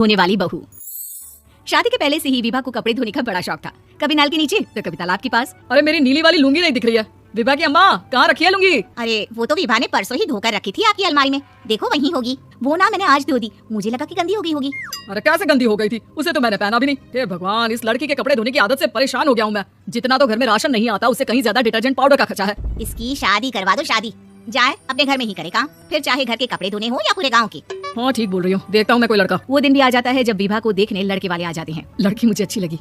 होने वाली बहू। शादी के पहले से ही विभा को कपड़े धोने का बड़ा शौक था। कभी नल के नीचे तो कभी तालाब के पास। अरे मेरी नीली वाली लुंगी नहीं दिख रही है। विभा की अम्मा कहाँ रखी है लुंगी? अरे वो तो विभा ने परसों ही धोकर रखी थी आपकी अलमारी में, देखो वहीं होगी। वो ना मैंने आज धो दी, मुझे लगा कि गंदी हो गई होगी। अरे कैसे गंदी हो गई थी? उसे तो मैंने पहना भी नहीं। हे भगवान, इस लड़की के कपड़े धोने की आदत से परेशान हो गया हूँ मैं। जितना तो घर में राशन नहीं आता उससे कहीं ज्यादा डिटर्जेंट पाउडर का खर्चा है। इसकी शादी करवा दो, शादी जाए अपने घर में ही करे काम, फिर चाहे घर के कपड़े धोने हो या पूरे गाँव के। हाँ ठीक बोल रही हूँ, देखता हूँ मैं कोई लड़का। वो दिन भी आ जाता है जब विभा को देखने लड़के वाले आ जाते हैं। लड़की मुझे अच्छी लगी।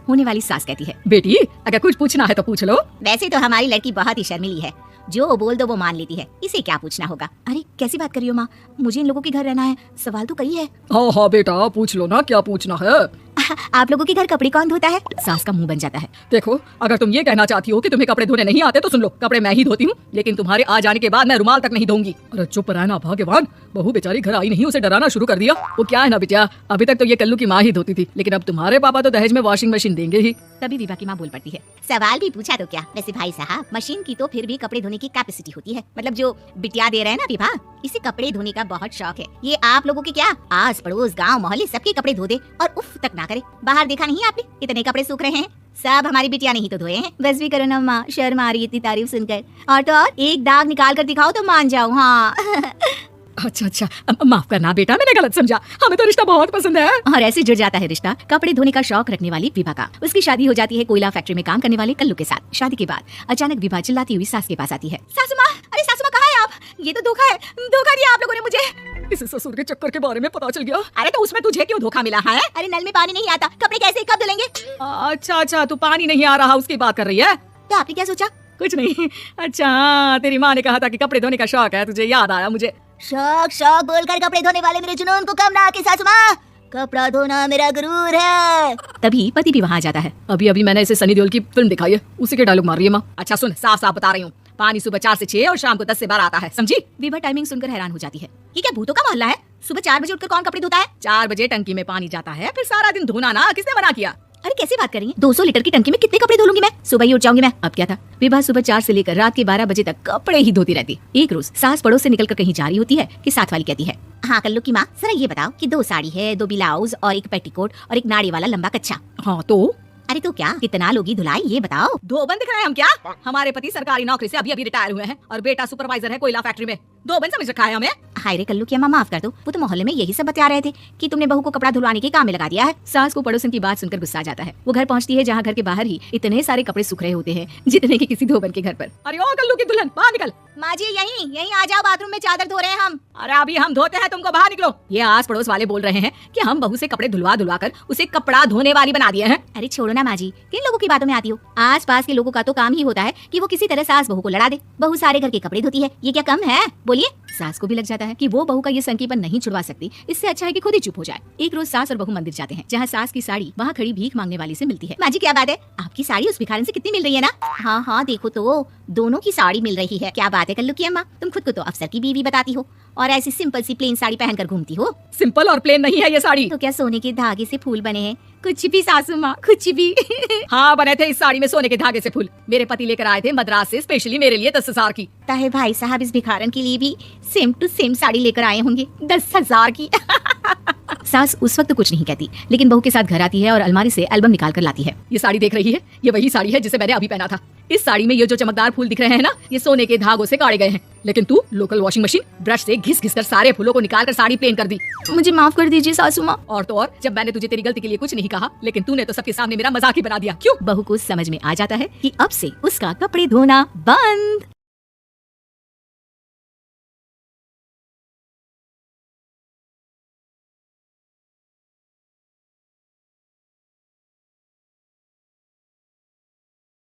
होने वाली सास कहती है, बेटी अगर कुछ पूछना है तो पूछ लो। वैसे तो हमारी लड़की बहुत ही शर्मीली है, जो बोल दो वो मान लेती है, इसे क्या पूछना होगा। अरे कैसी बात कर रही हो माँ, मुझे इन लोगों के घर रहना है, सवाल तो कई है। हाँ हाँ बेटा पूछ लो ना, क्या पूछना है। आप लोगों के घर कपड़े कौन धोता है? सास का मुंह बन जाता है। देखो अगर तुम ये कहना चाहती हो कि तुम्हें कपड़े धोने नहीं आते तो सुन लो, कपड़े मैं ही धोती हूँ, लेकिन तुम्हारे आ जाने के बाद मैं रुमाल तक नहीं धोऊंगी। अरे चुप रहना भगवान, बहू बेचारी घर आई नहीं, उसे डराना शुरू कर दिया। वो क्या है ना बेटा, अभी तक तो ये कल्लू की माँ ही धोती थी, लेकिन अब तुम्हारे पापा तो दहेज में वॉशिंग मशीन देंगे ही। तभी विभा की माँ बोल पड़ती है, सवाल भी पूछा तो क्या। वैसे भाई साहब, मशीन की तो फिर भी कपड़े धोने की कैपेसिटी होती है, मतलब जो बिटिया दे रहे हैं ना विभा, इसे कपड़े धोने का बहुत शौक है। ये आप लोगों के क्या आस पड़ोस गाँव मोहल्ले सबके कपड़े धो दे और उफ तक ना करे। बाहर देखा नहीं आपने कितने कपड़े सूख रहे हैं? सब हमारी बिटिया ने ही तो धोए हैं। बस भी करो ना माँ, शर्म आ रही है इतनी तारीफ सुनकर। और तो और एक दाग निकाल कर दिखाओ तो मान जाओ। हाँ अच्छा माफ करना बेटा, मैंने गलत समझा, हमें तो रिश्ता बहुत पसंद है। और ऐसे जुड़ जाता है रिश्ता कपड़े धोने का शौक रखने वाली विभा का। उसकी शादी हो जाती है कोयला फैक्ट्री में काम करने वाले कल्लू के साथ। शादी के बाद अचानक विभा चिल्लाती हुई सास के पास आती है, सासू माँ, अरे सासू माँ कहाँ है आप? ये तो धोखा है, धोखा दिया आप लोगों ने मुझे। इस ससुर के चक्कर के बारे में पता चल गया। अरे तो उसमें तुझे क्यों धोखा मिला है? अरे नल में पानी नहीं आता, कपड़े कैसे कब धुलेंगे? अच्छा तू पानी नहीं आ रहा उसकी बात कर रही है? तो आपने क्या सोचा? कुछ नहीं। अच्छा तेरी माँ ने कहा था कि कपड़े धोने का शौक है, तुझे याद आया मुझे। शौक शौक बोलकर कपड़े धोने वाले मेरे जुनून को कम ना आके सासू माँ, कपड़ा धोना मेरा गुरूर है। तभी पति भी वहाँ जाता है। अभी मैंने इसे सनी देओल की फिल्म दिखाई है, उसी के डायलॉग मार रही है माँ। अच्छा सुन, साफ साफ बता रही हूँ, पानी सुबह 4 से 6 और शाम को 10 से 12 आता है, समझी? विभा टाइमिंग सुनकर हैरान हो जाती है, ये क्या भूतों का मोहल्ला है? सुबह 4 बजे उठकर कौन कपड़े धोता है? 4 बजे टंकी में पानी जाता है, फिर सारा दिन धोना ना, किसने मना किया? अरे कैसी बात कर रही है? 200 लीटर की टंकी में कितने कपड़े धो लूंगी मैं? सुबह ही उठ जाऊंगी मैं। अब क्या था, विभा सुबह 4 से लेकर रात के 12 बजे तक कपड़े ही धोती रहती। एक रोज सास पड़ोस से निकलकर कहीं जा रही होती है कि साथ वाली कहती है, हाँ कल्लू की माँ, जरा ये बताओ कि 2 साड़ी है, 2 ब्लाउज और एक पेटीकोट और एक नाड़ी वाला लंबा कच्छा। हाँ तो अरे तो क्या कितना लोगी धुलाई, ये बताओ। धोबन दिख रहे हैं हम क्या? हमारे पति सरकारी नौकरी से अभी रिटायर हुए हैं और बेटा सुपरवाइजर है कोयला फैक्ट्री में। धोबन समझ रखा है हमें? हाय रे कल्लू की अम्मा, माफ कर दो, वो तो मोहल्ले में यही सब बता रहे थे कि तुमने बहू को कपड़ा धुलवाने के काम में लगा दिया है। सास को पड़ोसन की बात सुनकर गुस्सा आ जाता है। वो घर पहुंचती है जहाँ घर के बाहर ही इतने सारे कपड़े सूख रहे होते हैं जितने की किसी धोबन के घर पर। अरे ओ कल्लू की दुल्हन, बाहर निकल। माँ जी यहीं आ जाओ, बाथरूम में चादर धो रहे हैं हम। अरे अभी हम धोते हैं, तुमको बाहर निकलो। ये आस पड़ोस वाले बोल रहे हैं कि हम बहू से कपड़े धुलवा कर उसे कपड़ा धोने वाली बना दिए हैं। अरे छोड़ो ना माँ जी, किन लोगों की बातों में आती हो? आस पास के लोगों का तो काम ही होता है कि वो किसी तरह सास बहू को लड़ा दे। बहू सारे घर के कपड़े धोती है, ये क्या कम है? बोलिए। सास को भी लग जाता है कि वो बहू का ये संकीपन नहीं छुड़वा सकती, इससे अच्छा है कि खुद ही चुप हो जाए। एक रोज सास और बहू मंदिर जाते हैं, जहाँ सास की साड़ी वहाँ खड़ी भीख मांगने वाली से मिलती है। माँ जी क्या बात है, आपकी साड़ी उस भिखारन से कितनी मिल रही है ना? हाँ देखो तो दोनों की साड़ी मिल रही है। क्या बात है कल्लू की अम्मा, तुम खुद को तो अफसर की बीवी बताती हो और ऐसी सिंपल सी प्लेन साड़ी पहनकर घूमती हो। सिंपल और प्लेन नहीं है ये साड़ी। तो क्या सोने के धागे से फूल बने हैं? कुछ भी सासू माँ, कुछ भी। हाँ बने थे इस साड़ी में सोने के धागे से फूल। मेरे पति लेकर आए थे मद्रास से स्पेशली मेरे लिए 10,000 की। ताहे भाई साहब इस भिखारन के लिए भी सेम टू सेम साड़ी लेकर आए होंगे 10,000 की। सास उस वक्त कुछ नहीं कहती, लेकिन बहू के साथ घर आती है और अलमारी से एल्बम निकाल कर लाती है। ये साड़ी देख रही है, ये वही साड़ी है जिसे मैंने अभी पहना था। इस साड़ी में ये जो चमकदार फूल दिख रहे हैं ना, ये सोने के धागों से काटे गए हैं, लेकिन तू लोकल वॉशिंग मशीन ब्रश से घिस कर सारे फूलों को निकाल कर साड़ी प्लेन कर दी। मुझे माफ कर दीजिए सासू माँ। और तो और जब मैंने तुझे तेरी गलती के लिए कुछ नहीं कहा, लेकिन तूने तो सबके सामने मेरा मजाक ही बना दिया। क्यों? बहू को समझ में आ जाता है कि अब से उसका कपड़े धोना बंद।